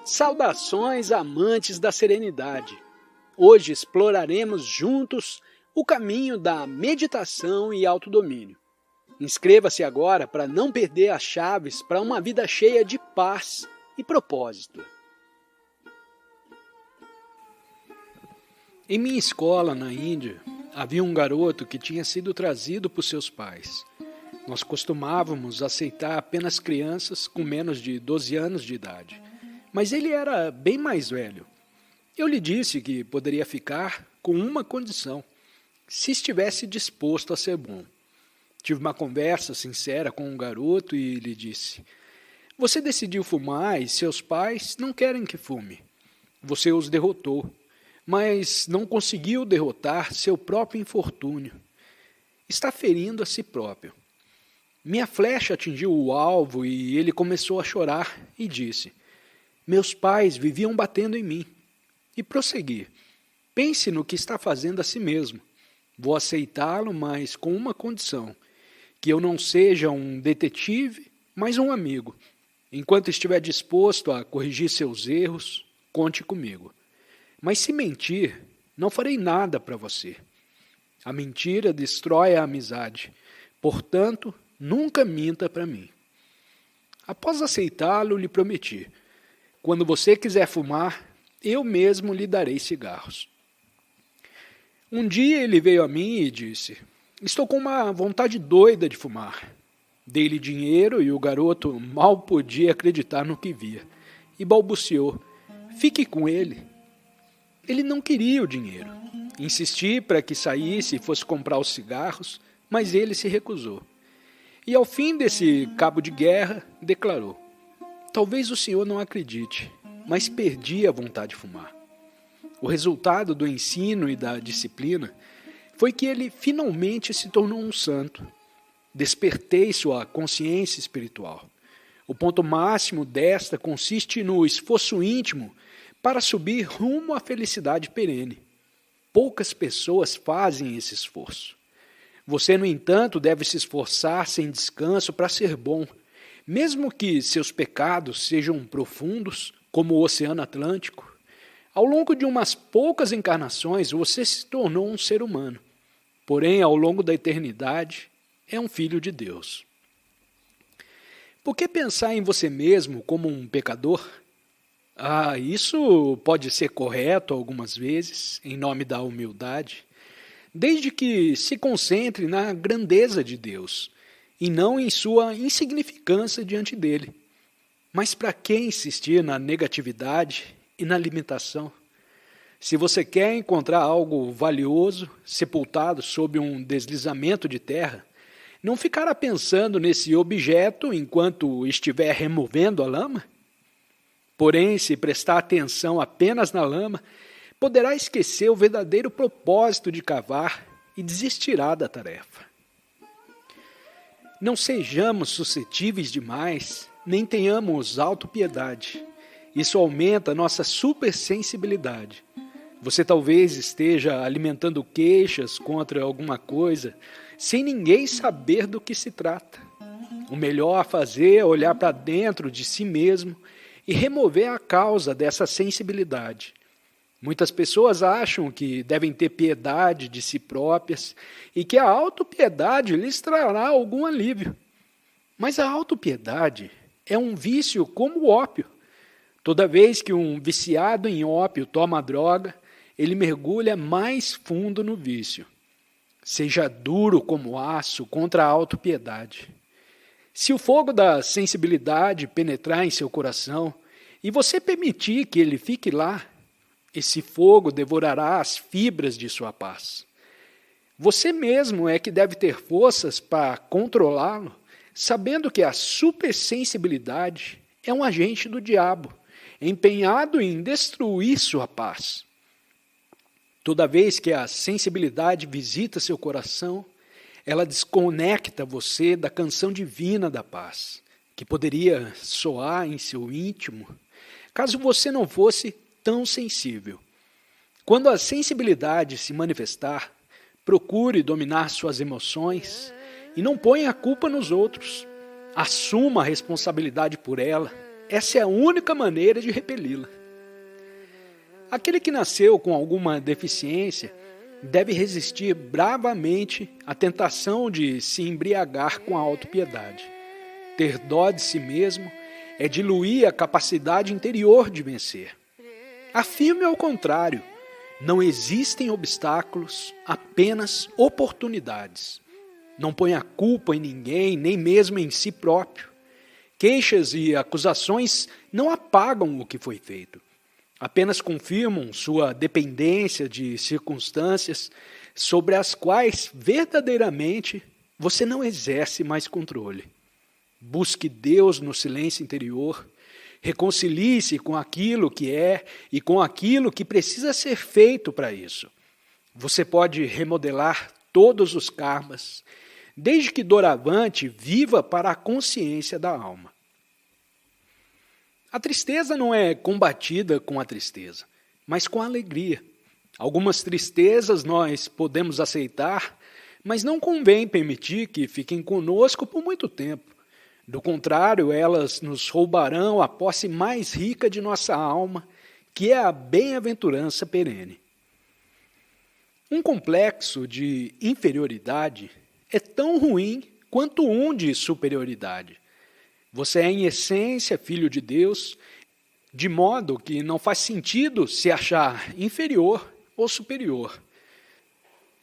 Saudações amantes da serenidade! Hoje exploraremos juntos o caminho da meditação e autodomínio. Inscreva-se agora para não perder as chaves para uma vida cheia de paz e propósito. Em minha escola na Índia, havia um garoto que tinha sido trazido por seus pais. Nós costumávamos aceitar apenas crianças com menos de 12 anos de idade, mas ele era bem mais velho. Eu lhe disse que poderia ficar com uma condição, se estivesse disposto a ser bom. Tive uma conversa sincera com o garoto e lhe disse: você decidiu fumar e seus pais não querem que fume. Você os derrotou, mas não conseguiu derrotar seu próprio infortúnio. Está ferindo a si próprio. Minha flecha atingiu o alvo e ele começou a chorar e disse: meus pais viviam batendo em mim. E prossegui: pense no que está fazendo a si mesmo. Vou aceitá-lo, mas com uma condição: que eu não seja um detetive, mas um amigo. Enquanto estiver disposto a corrigir seus erros, conte comigo. Mas se mentir, não farei nada para você. A mentira destrói a amizade. Portanto, nunca minta para mim. Após aceitá-lo, lhe prometi: quando você quiser fumar, eu mesmo lhe darei cigarros. Um dia ele veio a mim e disse: estou com uma vontade doida de fumar. Dei-lhe dinheiro e o garoto mal podia acreditar no que via. E balbuciou: fique com ele. Ele não queria o dinheiro. Insisti para que saísse e fosse comprar os cigarros, mas ele se recusou. E ao fim desse cabo de guerra, declarou: talvez o senhor não acredite, mas perdi a vontade de fumar. O resultado do ensino e da disciplina foi que ele finalmente se tornou um santo. Despertei sua consciência espiritual. O ponto máximo desta consiste no esforço íntimo para subir rumo à felicidade perene. Poucas pessoas fazem esse esforço. Você, no entanto, deve se esforçar sem descanso para ser bom, mesmo que seus pecados sejam profundos, como o Oceano Atlântico. Ao longo de umas poucas encarnações, você se tornou um ser humano. Porém, ao longo da eternidade, é um filho de Deus. Por que pensar em você mesmo como um pecador? Isso pode ser correto algumas vezes, em nome da humildade, desde que se concentre na grandeza de Deus e não em sua insignificância diante dele. Mas para que insistir na negatividade e na limitação? Se você quer encontrar algo valioso, sepultado sob um deslizamento de terra, não ficará pensando nesse objeto enquanto estiver removendo a lama? Porém, se prestar atenção apenas na lama, poderá esquecer o verdadeiro propósito de cavar e desistirá da tarefa. Não sejamos suscetíveis demais, nem tenhamos autopiedade. Isso aumenta nossa supersensibilidade. Você talvez esteja alimentando queixas contra alguma coisa, sem ninguém saber do que se trata. O melhor a fazer é olhar para dentro de si mesmo e remover a causa dessa sensibilidade. Muitas pessoas acham que devem ter piedade de si próprias e que a autopiedade lhes trará algum alívio. Mas a autopiedade é um vício como o ópio. Toda vez que um viciado em ópio toma a droga, ele mergulha mais fundo no vício. Seja duro como aço contra a autopiedade. Se o fogo da sensibilidade penetrar em seu coração e você permitir que ele fique lá, esse fogo devorará as fibras de sua paz. Você mesmo é que deve ter forças para controlá-lo, sabendo que a supersensibilidade é um agente do diabo, empenhado em destruir sua paz. Toda vez que a sensibilidade visita seu coração, ela desconecta você da canção divina da paz, que poderia soar em seu íntimo, caso você não fosse tão sensível. Quando a sensibilidade se manifestar, procure dominar suas emoções e não ponha a culpa nos outros. Assuma a responsabilidade por ela Essa é a única maneira de repeli-la. Aquele que nasceu com alguma deficiência deve resistir bravamente à tentação de se embriagar com a autopiedade. Ter dó de si mesmo é diluir a capacidade interior de vencer. Afirme ao contrário, não existem obstáculos, apenas oportunidades. Não ponha a culpa em ninguém, nem mesmo em si próprio. Queixas e acusações não apagam o que foi feito. Apenas confirmam sua dependência de circunstâncias sobre as quais verdadeiramente você não exerce mais controle. Busque Deus no silêncio interior, reconcilie-se com aquilo que é e com aquilo que precisa ser feito para isso. Você pode remodelar todos os karmas, desde que doravante viva para a consciência da alma. A tristeza não é combatida com a tristeza, mas com a alegria. Algumas tristezas nós podemos aceitar, mas não convém permitir que fiquem conosco por muito tempo. Do contrário, elas nos roubarão a posse mais rica de nossa alma, que é a bem-aventurança perene. Um complexo de inferioridade é tão ruim quanto um de superioridade. Você é, em essência, filho de Deus, de modo que não faz sentido se achar inferior ou superior.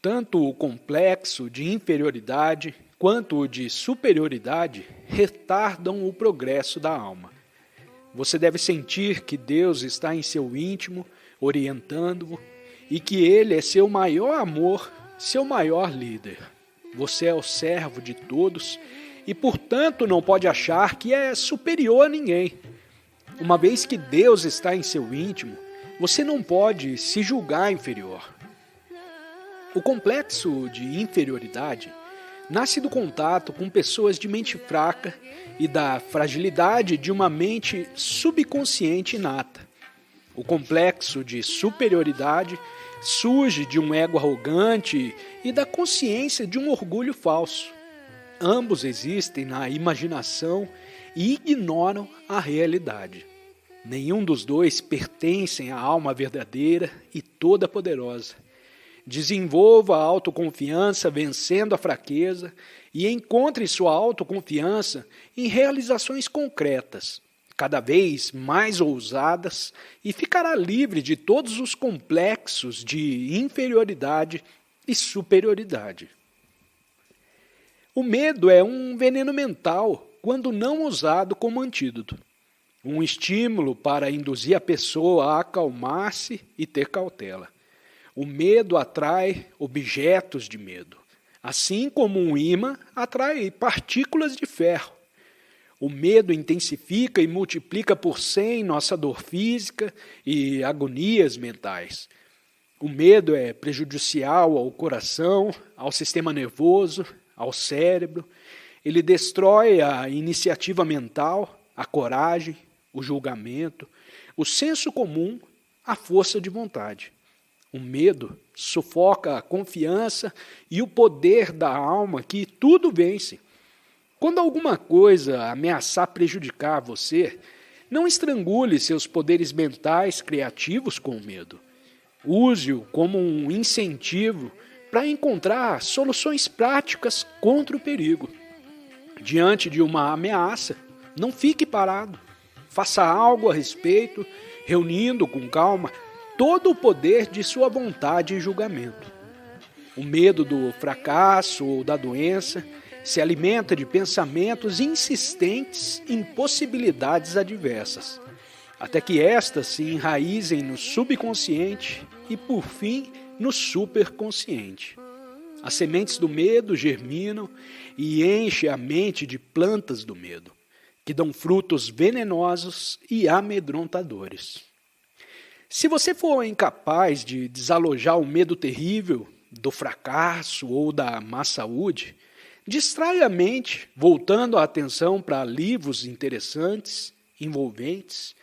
Tanto o complexo de inferioridade quanto o de superioridade retardam o progresso da alma. Você deve sentir que Deus está em seu íntimo, orientando-o, e que Ele é seu maior amor, seu maior líder. Você é o servo de todos e, portanto, não pode achar que é superior a ninguém. Uma vez que Deus está em seu íntimo, você não pode se julgar inferior. O complexo de inferioridade nasce do contato com pessoas de mente fraca e da fragilidade de uma mente subconsciente inata. O complexo de superioridade surge de um ego arrogante e da consciência de um orgulho falso. Ambos existem na imaginação e ignoram a realidade. Nenhum dos dois pertencem à alma verdadeira e toda-poderosa. Desenvolva a autoconfiança vencendo a fraqueza e encontre sua autoconfiança em realizações concretas, cada vez mais ousadas, e ficará livre de todos os complexos de inferioridade e superioridade. O medo é um veneno mental quando não usado como antídoto. Um estímulo para induzir a pessoa a acalmar-se e ter cautela. O medo atrai objetos de medo, assim como um ímã atrai partículas de ferro. O medo intensifica e multiplica por 100 nossa dor física e agonias mentais. O medo é prejudicial ao coração, ao sistema nervoso, ao cérebro. Ele destrói a iniciativa mental, a coragem, o julgamento, o senso comum, a força de vontade. O medo sufoca a confiança e o poder da alma que tudo vence. Quando alguma coisa ameaçar prejudicar você, não estrangule seus poderes mentais criativos com o medo. Use-o como um incentivo para encontrar soluções práticas contra o perigo. Diante de uma ameaça, não fique parado. Faça algo a respeito, reunindo com calma todo o poder de sua vontade e julgamento. O medo do fracasso ou da doença se alimenta de pensamentos insistentes em possibilidades adversas, até que estas se enraizem no subconsciente e, por fim, no superconsciente. As sementes do medo germinam e enchem a mente de plantas do medo, que dão frutos venenosos e amedrontadores. Se você for incapaz de desalojar o medo terrível do fracasso ou da má saúde, distraia a mente, voltando a atenção para livros interessantes, envolventes,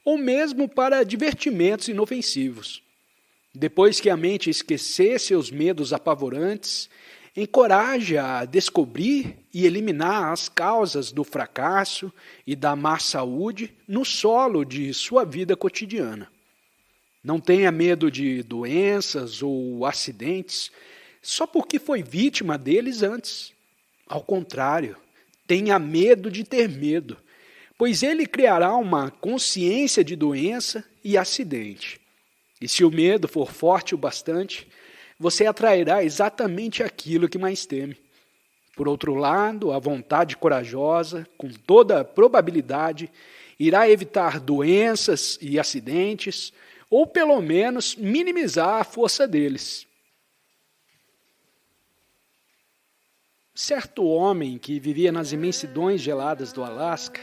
ou mesmo para divertimentos inofensivos. Depois que a mente esquecer seus medos apavorantes, encoraja a descobrir e eliminar as causas do fracasso e da má saúde no solo de sua vida cotidiana. Não tenha medo de doenças ou acidentes só porque foi vítima deles antes. Ao contrário, tenha medo de ter medo, pois ele criará uma consciência de doença e acidente. E se o medo for forte o bastante, você atrairá exatamente aquilo que mais teme. Por outro lado, a vontade corajosa, com toda probabilidade, irá evitar doenças e acidentes, ou pelo menos minimizar a força deles. Certo homem que vivia nas imensidões geladas do Alasca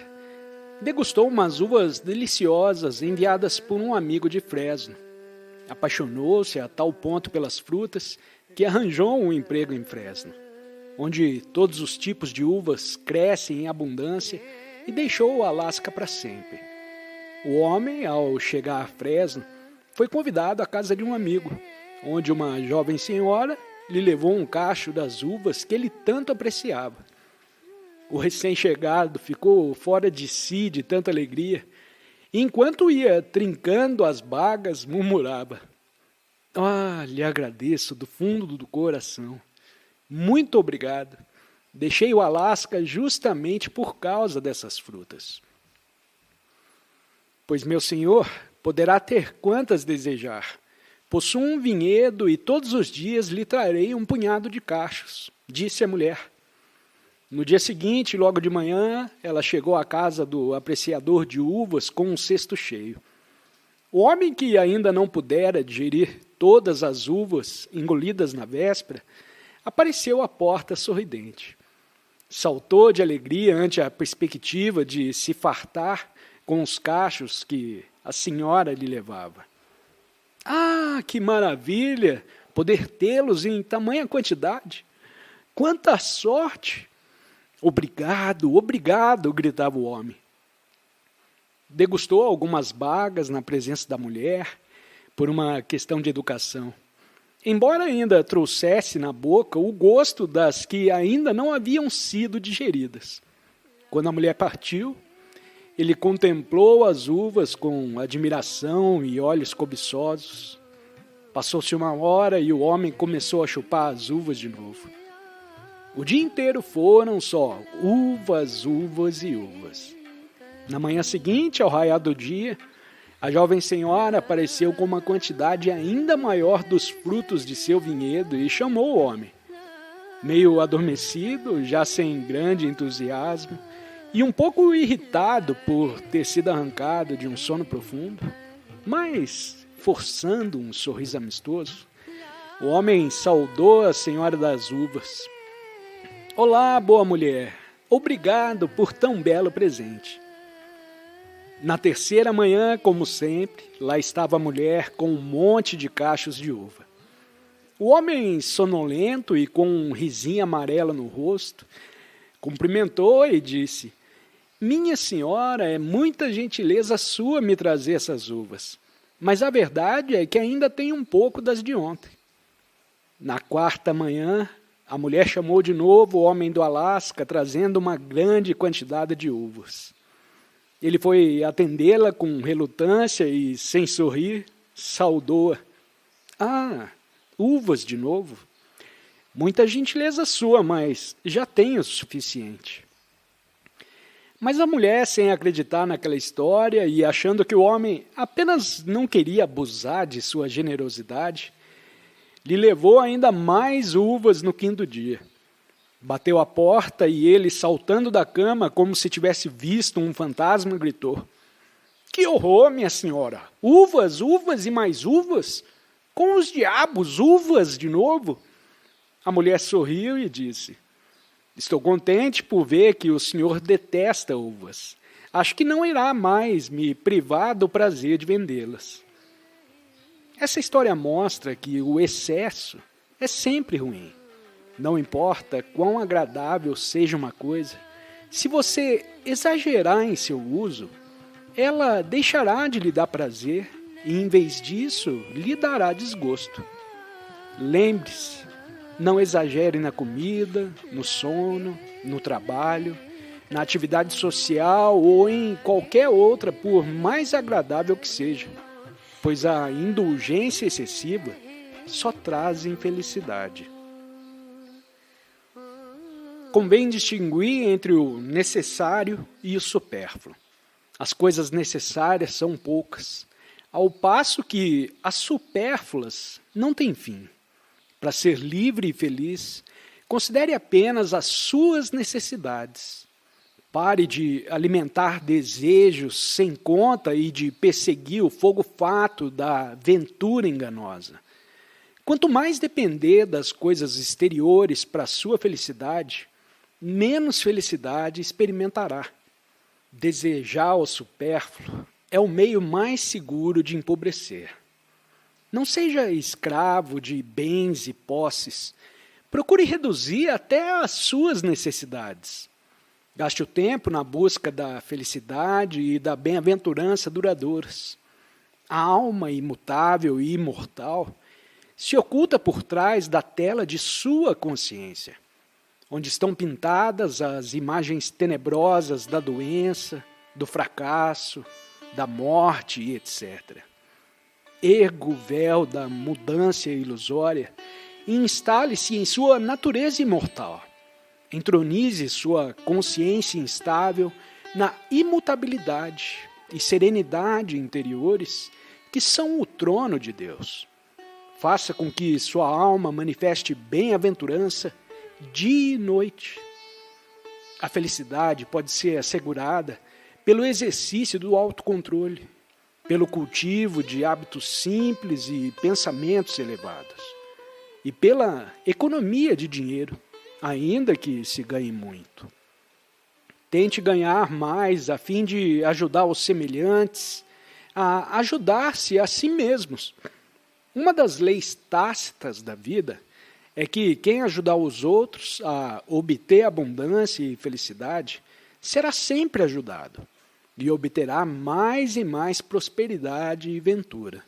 degustou umas uvas deliciosas enviadas por um amigo de Fresno. Apaixonou-se a tal ponto pelas frutas que arranjou um emprego em Fresno, onde todos os tipos de uvas crescem em abundância, e deixou o Alasca para sempre. O homem, ao chegar a Fresno, foi convidado à casa de um amigo, onde uma jovem senhora lhe levou um cacho das uvas que ele tanto apreciava. O recém-chegado ficou fora de si de tanta alegria, e enquanto ia trincando as bagas, murmurava: "Ah, lhe agradeço do fundo do coração. Muito obrigado. Deixei o Alasca justamente por causa dessas frutas." "Pois meu senhor poderá ter quantas desejar. Possuo um vinhedo e todos os dias lhe trarei um punhado de cachos", disse a mulher. No dia seguinte, logo de manhã, ela chegou à casa do apreciador de uvas com um cesto cheio. O homem, que ainda não pudera digerir todas as uvas engolidas na véspera, apareceu à porta sorridente. Saltou de alegria ante a perspectiva de se fartar com os cachos que a senhora lhe levava. "Ah, que maravilha poder tê-los em tamanha quantidade! Quanta sorte!" "Obrigado, obrigado!" gritava o homem. Degustou algumas bagas na presença da mulher, por uma questão de educação, embora ainda trouxesse na boca o gosto das que ainda não haviam sido digeridas. Quando a mulher partiu, ele contemplou as uvas com admiração e olhos cobiçosos. Passou-se uma hora e o homem começou a chupar as uvas de novo. O dia inteiro foram só uvas, uvas e uvas. Na manhã seguinte, ao raiar do dia, a jovem senhora apareceu com uma quantidade ainda maior dos frutos de seu vinhedo e chamou o homem. Meio adormecido, já sem grande entusiasmo, e um pouco irritado por ter sido arrancado de um sono profundo, mas forçando um sorriso amistoso, o homem saudou a senhora das uvas. "Olá, boa mulher, obrigado por tão belo presente." Na terceira manhã, como sempre, lá estava a mulher com um monte de cachos de uva. O homem, sonolento e com um risinho amarelo no rosto, cumprimentou e disse: "Minha senhora, é muita gentileza sua me trazer essas uvas, mas a verdade é que ainda tenho um pouco das de ontem." Na quarta manhã, a mulher chamou de novo o homem do Alasca, trazendo uma grande quantidade de uvas. Ele foi atendê-la com relutância e, sem sorrir, saudou-a. "Ah, uvas de novo? Muita gentileza sua, mas já tenho o suficiente." Mas a mulher, sem acreditar naquela história e achando que o homem apenas não queria abusar de sua generosidade, lhe levou ainda mais uvas no quinto dia. Bateu à porta e ele, saltando da cama como se tivesse visto um fantasma, gritou: "Que horror, minha senhora! Uvas, uvas e mais uvas? Com os diabos, uvas de novo?" A mulher sorriu e disse: "Estou contente por ver que o senhor detesta uvas. Acho que não irá mais me privar do prazer de vendê-las." Essa história mostra que o excesso é sempre ruim. Não importa quão agradável seja uma coisa, se você exagerar em seu uso, ela deixará de lhe dar prazer e, em vez disso, lhe dará desgosto. Lembre-se, Não exagere na comida, no sono, no trabalho, na atividade social ou em qualquer outra, por mais agradável que seja, pois a indulgência excessiva só traz infelicidade. Convém distinguir entre o necessário e o supérfluo. As coisas necessárias são poucas, ao passo que as supérfluas não têm fim. Para ser livre e feliz, considere apenas as suas necessidades. Pare de alimentar desejos sem conta e de perseguir o fogo fato da aventura enganosa. Quanto mais depender das coisas exteriores para a sua felicidade, menos felicidade experimentará. Desejar o supérfluo é o meio mais seguro de empobrecer. Não seja escravo de bens e posses. Procure reduzir até as suas necessidades. Gaste o tempo na busca da felicidade e da bem-aventurança duradouras. A alma imutável e imortal se oculta por trás da tela de sua consciência, onde estão pintadas as imagens tenebrosas da doença, do fracasso, da morte e etc. Erga o véu da mudança ilusória e instale-se em sua natureza imortal. Entronize sua consciência instável na imutabilidade e serenidade interiores que são o trono de Deus. Faça com que sua alma manifeste bem-aventurança dia e noite. A felicidade pode ser assegurada pelo exercício do autocontrole, pelo cultivo de hábitos simples e pensamentos elevados, e pela economia de dinheiro, ainda que se ganhe muito. Tente ganhar mais a fim de ajudar os semelhantes a ajudar-se a si mesmos. Uma das leis tácitas da vida é que quem ajudar os outros a obter abundância e felicidade será sempre ajudado e obterá mais e mais prosperidade e ventura.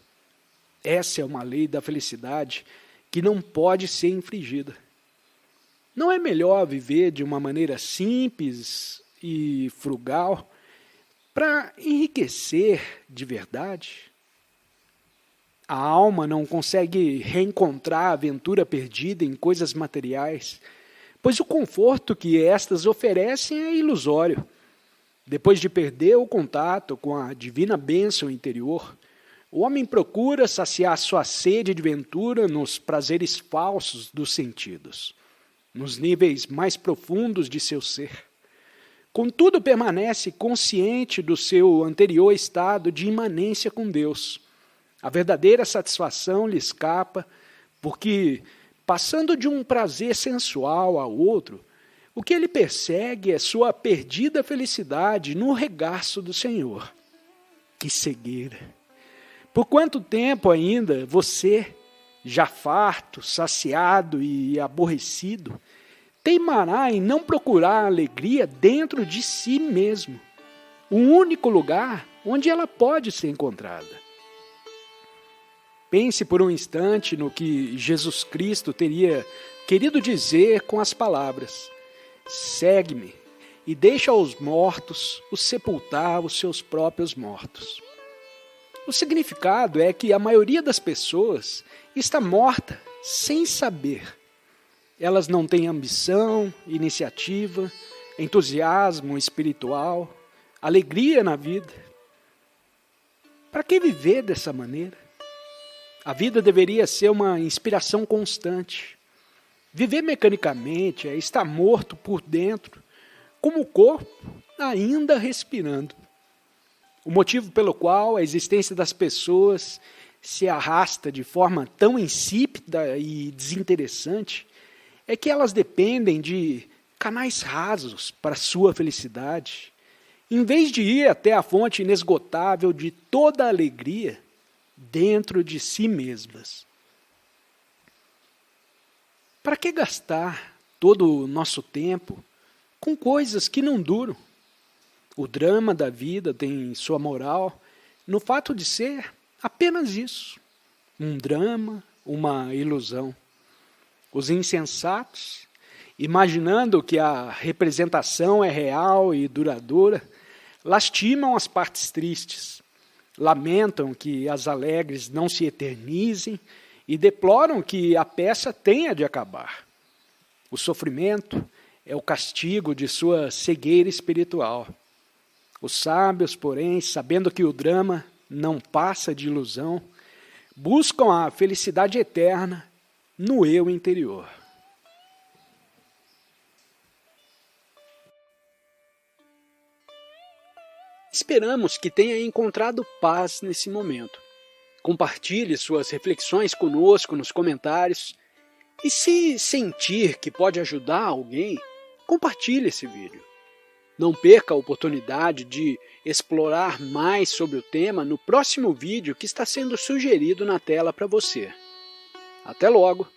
Essa é uma lei da felicidade que não pode ser infringida. Não é melhor viver de uma maneira simples e frugal para enriquecer de verdade? A alma não consegue reencontrar a aventura perdida em coisas materiais, pois o conforto que estas oferecem é ilusório. Depois de perder o contato com a divina bênção interior, o homem procura saciar sua sede de ventura nos prazeres falsos dos sentidos, nos níveis mais profundos de seu ser. Contudo, permanece consciente do seu anterior estado de imanência com Deus. A verdadeira satisfação lhe escapa, porque, passando de um prazer sensual ao outro, o que ele persegue é sua perdida felicidade no regaço do Senhor. Que cegueira! Por quanto tempo ainda você, já farto, saciado e aborrecido, teimará em não procurar alegria dentro de si mesmo, o único lugar onde ela pode ser encontrada? Pense por um instante no que Jesus Cristo teria querido dizer com as palavras: segue-me e deixa aos mortos os sepultar os seus próprios mortos. O significado é que a maioria das pessoas está morta sem saber. Elas não têm ambição, iniciativa, entusiasmo espiritual, alegria na vida. Para que viver dessa maneira? A vida deveria ser uma inspiração constante. Viver mecanicamente é estar morto por dentro, como o corpo ainda respirando. O motivo pelo qual a existência das pessoas se arrasta de forma tão insípida e desinteressante é que elas dependem de canais rasos para sua felicidade, em vez de ir até a fonte inesgotável de toda a alegria dentro de si mesmas. Para que gastar todo o nosso tempo com coisas que não duram? O drama da vida tem sua moral no fato de ser apenas isso, um drama, uma ilusão. Os insensatos, imaginando que a representação é real e duradoura, lastimam as partes tristes, lamentam que as alegres não se eternizem e deploram que a peça tenha de acabar. O sofrimento é o castigo de sua cegueira espiritual. Os sábios, porém, sabendo que o drama não passa de ilusão, buscam a felicidade eterna no eu interior. Esperamos que tenha encontrado paz nesse momento. Compartilhe suas reflexões conosco nos comentários e, se sentir que pode ajudar alguém, compartilhe esse vídeo. Não perca a oportunidade de explorar mais sobre o tema no próximo vídeo que está sendo sugerido na tela para você. Até logo!